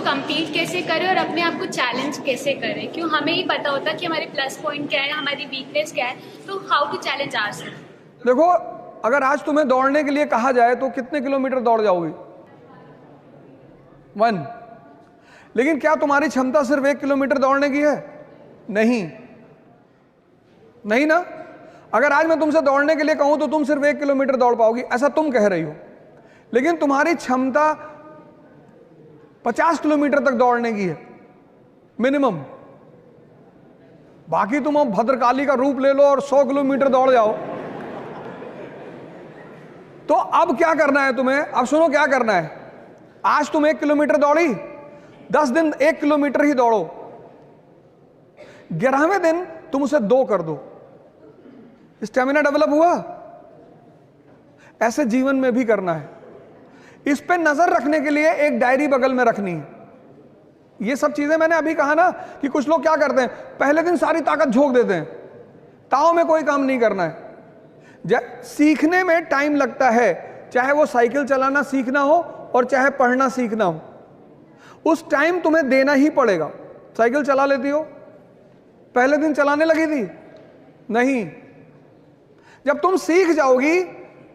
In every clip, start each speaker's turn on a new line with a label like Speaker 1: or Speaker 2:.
Speaker 1: compete कैसे करें और अपने आप को challenge कैसे करें, क्यों हमें ही पता होता है कि हमारे प्लस पॉइंट क्या है, हमारी वीकनेस क्या है, तो हाउ टू चैलेंज आवरसेल्फ।
Speaker 2: देखो, अगर आज तुम्हें दौड़ने के लिए कहा जाए तो कितने किलोमीटर दौड़ जाओगी? 1। लेकिन क्या तुम्हारी क्षमता सिर्फ 1 किलोमीटर दौड़ने की है? नहीं, नहीं ना। अगर आज मैं तुमसे दौड़ने के लिए कहूं तो तुम सिर्फ 1 किलोमीटर दौड़ पाओगी, ऐसा तुम कह रही हो। लेकिन तुम्हारी क्षमता 50 किलोमीटर तक दौड़ने की है मिनिमम। बाकी तुम अब भद्रकाली का रूप ले लो और 100 किलोमीटर दौड़ जाओ। तो अब क्या करना है तुम्हें? अब सुनो क्या करना है। आज तुम 1 किलोमीटर दौड़ी, 10 दिन 1 किलोमीटर ही दौड़ो, 11वें दिन तुम उसे 2 कर दो। स्टेमिना डेवलप हुआ। ऐसे जीवन में भी करना है। इस पे नजर रखने के लिए एक डायरी बगल में रखनी है। ये सब चीजें मैंने अभी कहा ना कि कुछ लोग क्या करते हैं, पहले दिन सारी ताकत झोंक देते हैं, ताव में कोई काम नहीं करना है। सीखने में टाइम लगता है, चाहे वो साइकिल चलाना सीखना हो और चाहे पढ़ना सीखना हो, उस टाइम तुम्हें देना ही पड़ेगा। साइकिल चला लेती हो? पहले दिन चलाने लगी थी? नहीं। जब तुम सीख जाओगी,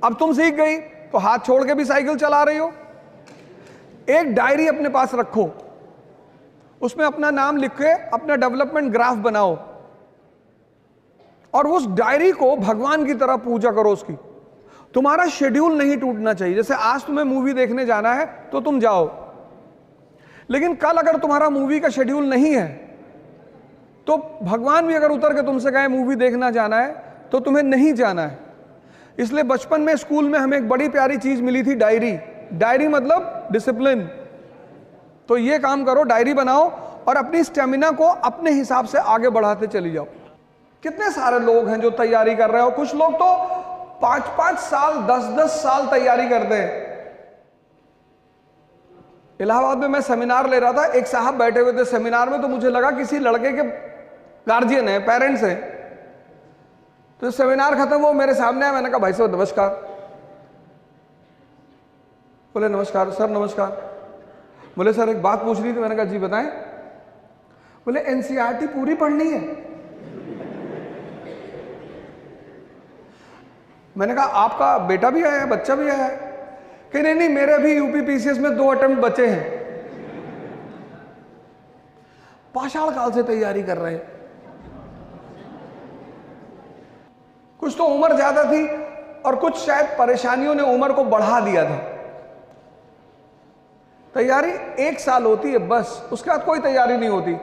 Speaker 2: अब तुम सीख गई तो हाथ छोड़ के भी साइकिल चला रही हो। एक डायरी अपने पास रखो, उसमें अपना नाम लिख के अपना डेवलपमेंट ग्राफ बनाओ और उस डायरी को भगवान की तरह पूजा करो उसकी। तुम्हारा शेड्यूल नहीं टूटना चाहिए। जैसे आज तुम्हें मूवी देखने जाना है तो तुम जाओ, लेकिन कल अगर तुम्हारा मूवी का शेड्यूल नहीं है तो भगवान भी अगर उतर के तुमसे कहे मूवी देखना जाना है तो तुम्हें नहीं जाना है। इसलिए बचपन में स्कूल में हमें एक बड़ी प्यारी चीज मिली थी, डायरी। डायरी मतलब डिसिप्लिन। तो ये काम करो, डायरी बनाओ और अपनी स्टेमिना को अपने हिसाब से आगे बढ़ाते चली जाओ। कितने सारे लोग हैं जो तैयारी कर रहे हो। कुछ लोग तो 5-5 साल 10-10 साल तैयारी करते हैं। इलाहाबाद में मैं सेमिनार ले रहा था, एक साहब बैठे हुए थे सेमिनार में, तो मुझे लगा किसी लड़के के गार्जियन है, पेरेंट्स हैं। तो सेमिनार खत्म, वो मेरे सामने आया। मैंने कहा भाई साहब नमस्कार। बोले नमस्कार सर, नमस्कार। बोले सर एक बात पूछ रही थी। मैंने कहा जी बताएं। बोले एनसीईआरटी पूरी पढ़नी है। मैंने कहा आपका बेटा भी आया है, बच्चा भी आया है? कि नहीं नहीं, मेरे भी यूपीपीसीएस में 2 अटेम्प्ट बचे हैं। पाषाण काल से तैयारी कर रहे हैं। कुछ तो उम्र ज्यादा थी और कुछ शायद परेशानियों ने उम्र को बढ़ा दिया था। तैयारी 1 साल होती है बस, उसके बाद कोई तैयारी नहीं होती।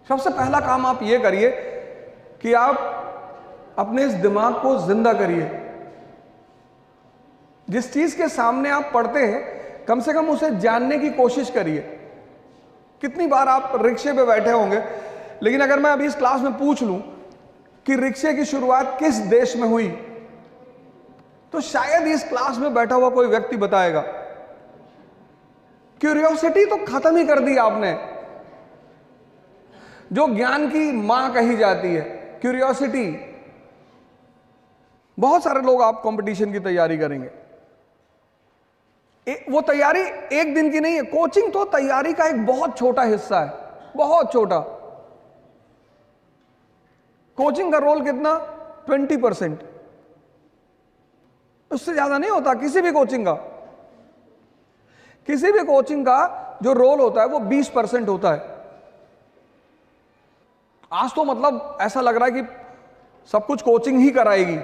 Speaker 2: सबसे पहला काम आप ये करिए कि आप अपने इस दिमाग को जिंदा करिए। जिस चीज के सामने आप पढ़ते हैं कम से कम उसे जानने की कोशिश करिए। कितनी बार आप रिक्शे पे बैठे होंगे, लेकिन अगर मैं अभी इस क्लास में पूछ लूं कि रिक्शे की शुरुआत किस देश में हुई, तो शायद इस क्लास में बैठा हुआ कोई व्यक्ति बताएगा। क्यूरियोसिटी तो खत्म ही कर दी आपने, जो ज्ञान की मां कही जाती है, क्यूरियोसिटी। बहुत सारे लोग आप कंपटीशन की तैयारी करेंगे। वो तैयारी एक दिन की नहीं है। कोचिंग तो तैयारी का एक बहुत छोटा हिस्सा है, बहुत छोटा। कोचिंग का रोल कितना? 20%, उससे ज्यादा नहीं होता किसी भी कोचिंग का। किसी भी कोचिंग का जो रोल होता है वो 20% होता है। आज तो मतलब ऐसा लग रहा है कि सब कुछ कोचिंग ही कराएगी,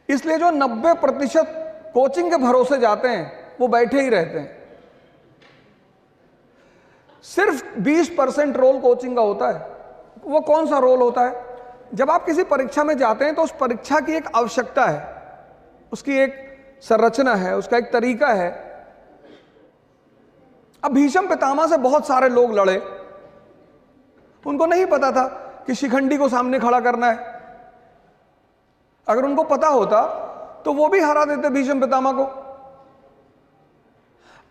Speaker 2: इसलिए जो 90% कोचिंग के भरोसे जाते हैं वो बैठे ही रहते हैं। सिर्फ 20% रोल कोचिंग का होता है। वो कौन सा रोल होता है? जब आप किसी परीक्षा में जाते हैं तो उस परीक्षा की एक आवश्यकता है, उसकी एक संरचना है, उसका एक तरीका है। अब भीष्म पितामह से बहुत सारे लोग लड़े, उनको नहीं पता था कि शिखंडी को सामने खड़ा करना है। अगर उनको पता होता तो वो भी हरा देते भीष्म पितामह को।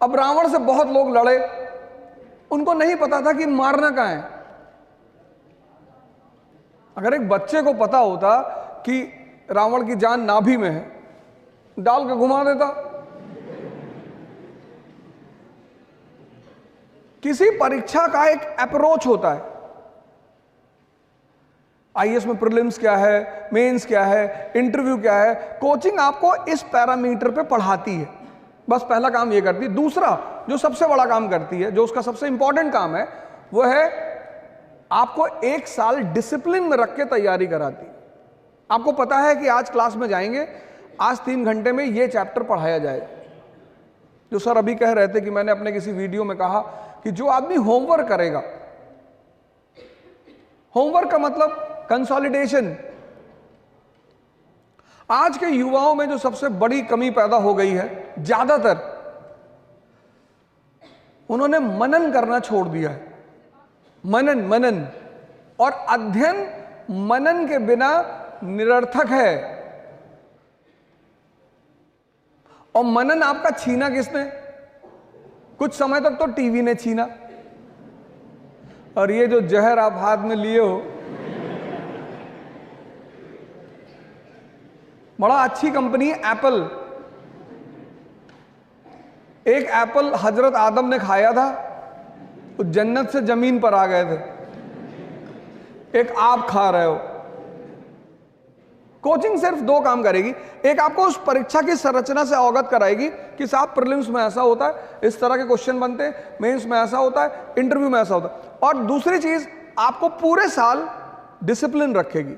Speaker 2: अब रावण से बहुत लोग लड़े, उनको नहीं पता था कि मारना कहां है। अगर एक बच्चे को पता होता कि रावण की जान नाभि में है, डाल के घुमा देता। किसी परीक्षा का एक अप्रोच होता है। आईएएस में प्रीलिम्स क्या है, मेंस क्या है, इंटरव्यू क्या है। कोचिंग आपको इस पैरामीटर पे पढ़ाती है, बस पहला काम ये करती है। दूसरा जो सबसे बड़ा काम करती है, जो उसका सबसे इंपॉर्टेंट काम है, वो है आपको 1 साल डिसिप्लिन में रख के तैयारी कराती है। आपको पता है कि आज क्लास में जाएंगे, आज 3 घंटे में ये चैप्टर पढ़ाया जाएगा। जो सर अभी कह रहे थे कि मैंने अपने किसी वीडियो में कहा कि जो आदमी होमवर्क करेगा, होमवर्क का मतलब कंसोलिडेशन। आज के युवाओं में जो सबसे बड़ी कमी पैदा हो गई है, ज्यादातर उन्होंने मनन करना छोड़ दिया है। मनन और अध्ययन मनन के बिना निरर्थक है। और मनन आपका छीना किसने? कुछ समय तक तो टीवी ने छीना। और ये जो जहर आप हाथ में लिए हो, बड़ा अच्छी कंपनी है एप्पल। एक एप्पल हजरत आदम ने खाया था, तो जन्नत से जमीन पर आ गए थे। एक आप खा रहे हो। कोचिंग सिर्फ 2 काम करेगी। एक, आपको उस परीक्षा की संरचना से अवगत कराएगी कि साहब प्रीलिम्स में ऐसा होता है, इस तरह के क्वेश्चन बनते हैं, मेंस में ऐसा होता है, इंटरव्यू में ऐसा होता है। और दूसरी चीज, आपको पूरे साल डिसिप्लिन रखेगी।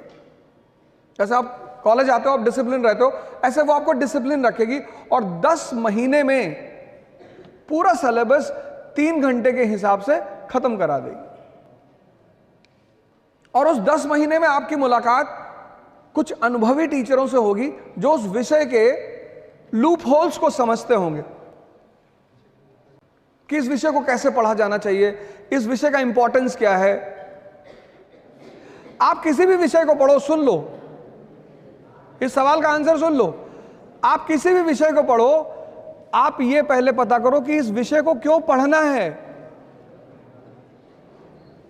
Speaker 2: जैसे आप कॉलेज आते हो, आप डिसिप्लिन रहते हो, ऐसे वो आपको डिसिप्लिन रखेगी। और 10 महीने में पूरा सिलेबस 3 घंटे के हिसाब से खत्म करा देगी। और उस 10 महीने में आपकी मुलाकात कुछ अनुभवी टीचरों से होगी, जो उस विषय के लूप होल्स को समझते होंगे कि इस विषय को कैसे पढ़ा जाना चाहिए, इस विषय का इंपॉर्टेंस क्या है। आप किसी भी विषय को पढ़ो, सुन लो, इस सवाल का आंसर सुन लो। आप किसी भी विषय को पढ़ो, आप ये पहले पता करो कि इस विषय को क्यों पढ़ना है।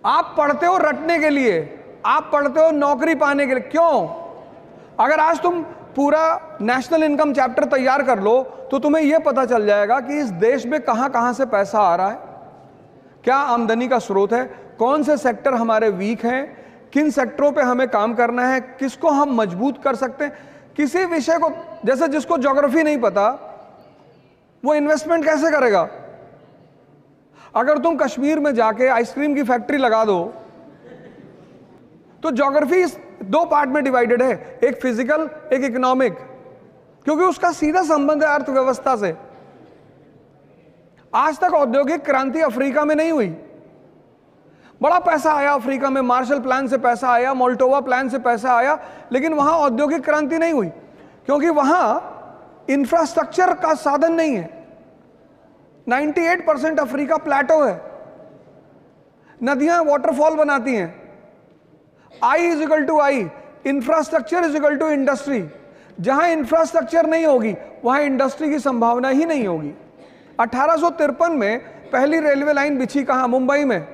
Speaker 2: आप पढ़ते हो रटने के लिए, आप पढ़ते हो नौकरी पाने के लिए, क्यों? अगर आज तुम पूरा नेशनल इनकम चैप्टर तैयार कर लो, तो तुम्हें यह पता चल जाएगा कि इस देश में कहां कहां से पैसा आ रहा है, क्या आमदनी का स्रोत है, कौन से सेक्टर हमारे वीक हैं, किन सेक्टरों पे हमें काम करना है, किसको हम मजबूत कर सकते हैं। किसी विषय को, जैसे जिसको ज्योग्राफी नहीं पता, वो इन्वेस्टमेंट कैसे करेगा? अगर तुम कश्मीर में जाके आइसक्रीम की फैक्ट्री लगा दो, तो ज्योग्राफी 2 पार्ट में डिवाइडेड है, एक फिजिकल, एक इकोनॉमिक, क्योंकि उसका सीधा संबंध है अर्थव्यवस्था से। आज तक औद्योगिक क्रांति अफ्रीका में नहीं हुई। बड़ा पैसा आया अफ्रीका में, मार्शल प्लान से पैसा आया, मोल्टोवा प्लान से पैसा आया, लेकिन वहां औद्योगिक क्रांति नहीं हुई, क्योंकि वहां इंफ्रास्ट्रक्चर का साधन नहीं है। 98% अफ्रीका प्लेटो है, नदियां वाटरफॉल बनाती हैं। I is equal to I, infrastructure is equal to industry. जहां इंफ्रास्ट्रक्चर नहीं होगी, वहां इंडस्ट्री की संभावना ही नहीं होगी। 1853 में पहली रेलवे लाइन बिछी कहां? मुंबई में।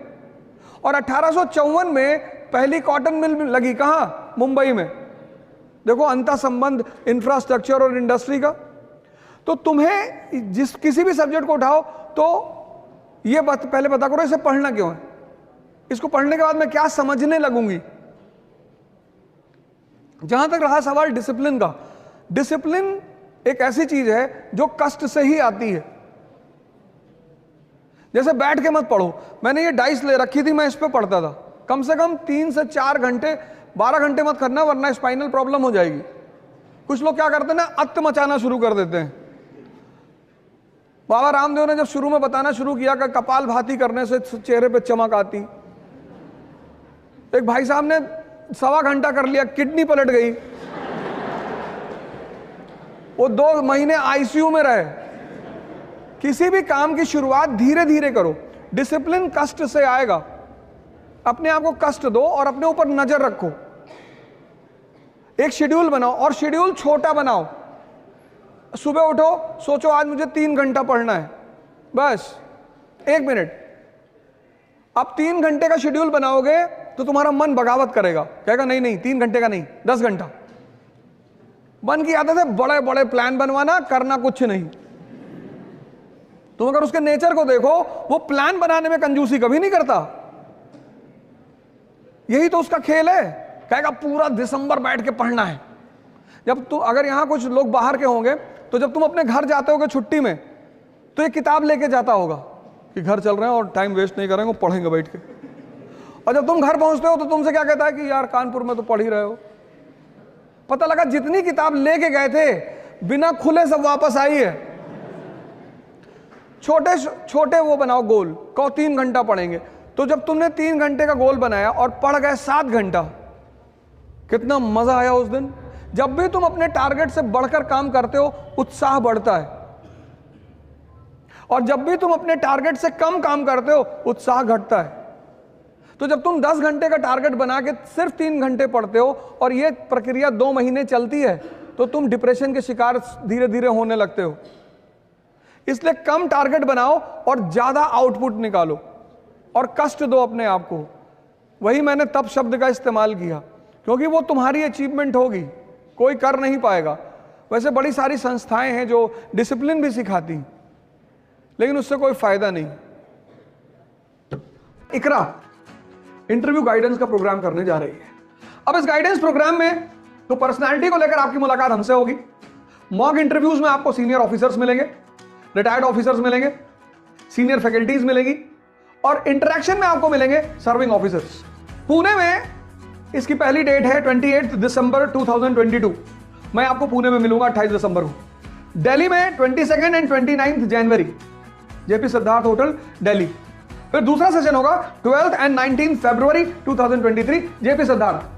Speaker 2: और 1854 में पहली कॉटन मिल लगी कहां? मुंबई में। देखो अंतर संबंध इंफ्रास्ट्रक्चर और इंडस्ट्री का। तो तुम्हें किसी भी सब्जेक्ट को उठाओ तो ये पहले पता करो इसे पढ़ना क्यों है, इसको पढ़ने के बाद मैं क्या समझने लगूंगी। जहां तक रहा सवाल डिसिप्लिन का, डिसिप्लिन एक ऐसी चीज है जो कष्ट से ही आती है। जैसे बैठ के मत पढ़ो, मैंने ये डाइस ले रखी थी, मैं इस पे पढ़ता था, कम से कम 3 से 4 घंटे, 12 घंटे मत करना, वरना स्पाइनल प्रॉब्लम हो जाएगी। कुछ लोग क्या करते हैं ना, अत्त मचाना शुरू कर देते हैं। बाबा रामदेव ने जब शुरू में बताना शुरू किया कि कपाल भाती करने से चेहरे पे चमक आती, एक भाई साहब ने 1.25 घंटा कर लिया, किडनी पलट गई, वो 2 महीने आईसीयू में रहे। किसी भी काम की शुरुआत धीरे धीरे करो, डिसिप्लिन कष्ट से आएगा। अपने आप को कष्ट दो और अपने ऊपर नजर रखो। एक शेड्यूल बनाओ और शेड्यूल छोटा बनाओ। सुबह उठो, सोचो आज मुझे 3 घंटा पढ़ना है, बस 1 मिनट। अब 3 घंटे का शेड्यूल बनाओगे तो तुम्हारा मन बगावत करेगा, कहेगा नहीं नहीं 3 घंटे का नहीं, 10 घंटा। मन की आदत है बड़े बड़े प्लान बनवाना, करना कुछ नहीं। तुम अगर उसके नेचर को देखो, वो प्लान बनाने में कंजूसी कभी नहीं करता। यही तो उसका खेल है, कहेगा पूरा दिसंबर बैठ के पढ़ना है। जब तुम, अगर यहां कुछ लोग बाहर के होंगे, तो जब तुम अपने घर जाते होगे छुट्टी में, तो ये किताब लेके जाता होगा कि घर चल रहे हैं और टाइम वेस्ट नहीं करेंगे, पढ़ेंगे बैठ के। और जब तुम घर पहुंचते हो तो तुमसे क्या कहता है कि यार कानपुर में तो पढ़ ही रहे हो। पता लगा जितनी किताब लेके गए थे बिना खुले सब वापस आई है। छोटे छोटे वो बनाओ गोल, कहो 3 घंटा पढ़ेंगे। तो जब तुमने 3 घंटे का गोल बनाया और पढ़ गए 7 घंटा, कितना मजा आया उस दिन। जब भी तुम अपने टारगेट से बढ़कर काम करते हो, उत्साह बढ़ता है। और जब भी तुम अपने टारगेट से कम काम करते हो, उत्साह घटता है। तो जब तुम 10 घंटे का टारगेट बना के सिर्फ 3 घंटे पढ़ते हो और ये प्रक्रिया 2 महीने चलती है, तो तुम डिप्रेशन के शिकार धीरे धीरे होने लगते हो। इसलिए कम टारगेट बनाओ और ज्यादा आउटपुट निकालो और कष्ट दो अपने आप को। वही मैंने तप शब्द का इस्तेमाल किया, क्योंकि वो तुम्हारी अचीवमेंट होगी, कोई कर नहीं पाएगा। वैसे बड़ी सारी संस्थाएं हैं जो डिसिप्लिन भी सिखाती, लेकिन उससे कोई फायदा नहीं। इकरा इंटरव्यू गाइडेंस का प्रोग्राम करने जा रही है। अब इस गाइडेंस प्रोग्राम में तो पर्सनालिटी को लेकर आपकी मुलाकात हमसे होगी। मॉक इंटरव्यूज में आपको सीनियर ऑफिसर्स मिलेंगे, रिटायर्ड ऑफिसर्स मिलेंगे, सीनियर फैकल्टीज मिलेंगी, और इंटरेक्शन में आपको मिलेंगे सर्विंग ऑफिसर्स। पुणे में इसकी पहली डेट है 28 दिसंबर 2022। मैं आपको पुणे में मिलूंगा 28 दिसंबर को। दिल्ली में 22 and 29 January, JP Siddharth hotel Delhi. फिर दूसरा सेशन होगा 12 एंड 19 फरवरी 2023, जेपी सिद्धार्थ,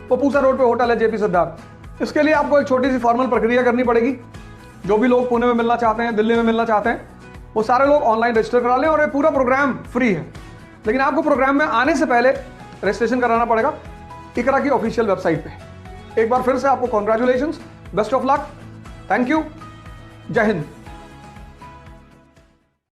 Speaker 2: वो पूसा रोड पे होटल है जेपी सिद्धार्थ। इसके लिए आपको एक छोटी सी फॉर्मल प्रक्रिया करनी पड़ेगी। जो भी लोग पुणे में मिलना चाहते हैं, दिल्ली में मिलना चाहते हैं, वो सारे लोग ऑनलाइन रजिस्टर करा लें और ये पूरा प्रोग्राम फ्री है। लेकिन आपको प्रोग्राम में आने से पहले रजिस्ट्रेशन कराना पड़ेगा इकरा की ऑफिशियल वेबसाइट पे। एक बार फिर से आपको congratulations, best of luck, thank you, जय हिंद।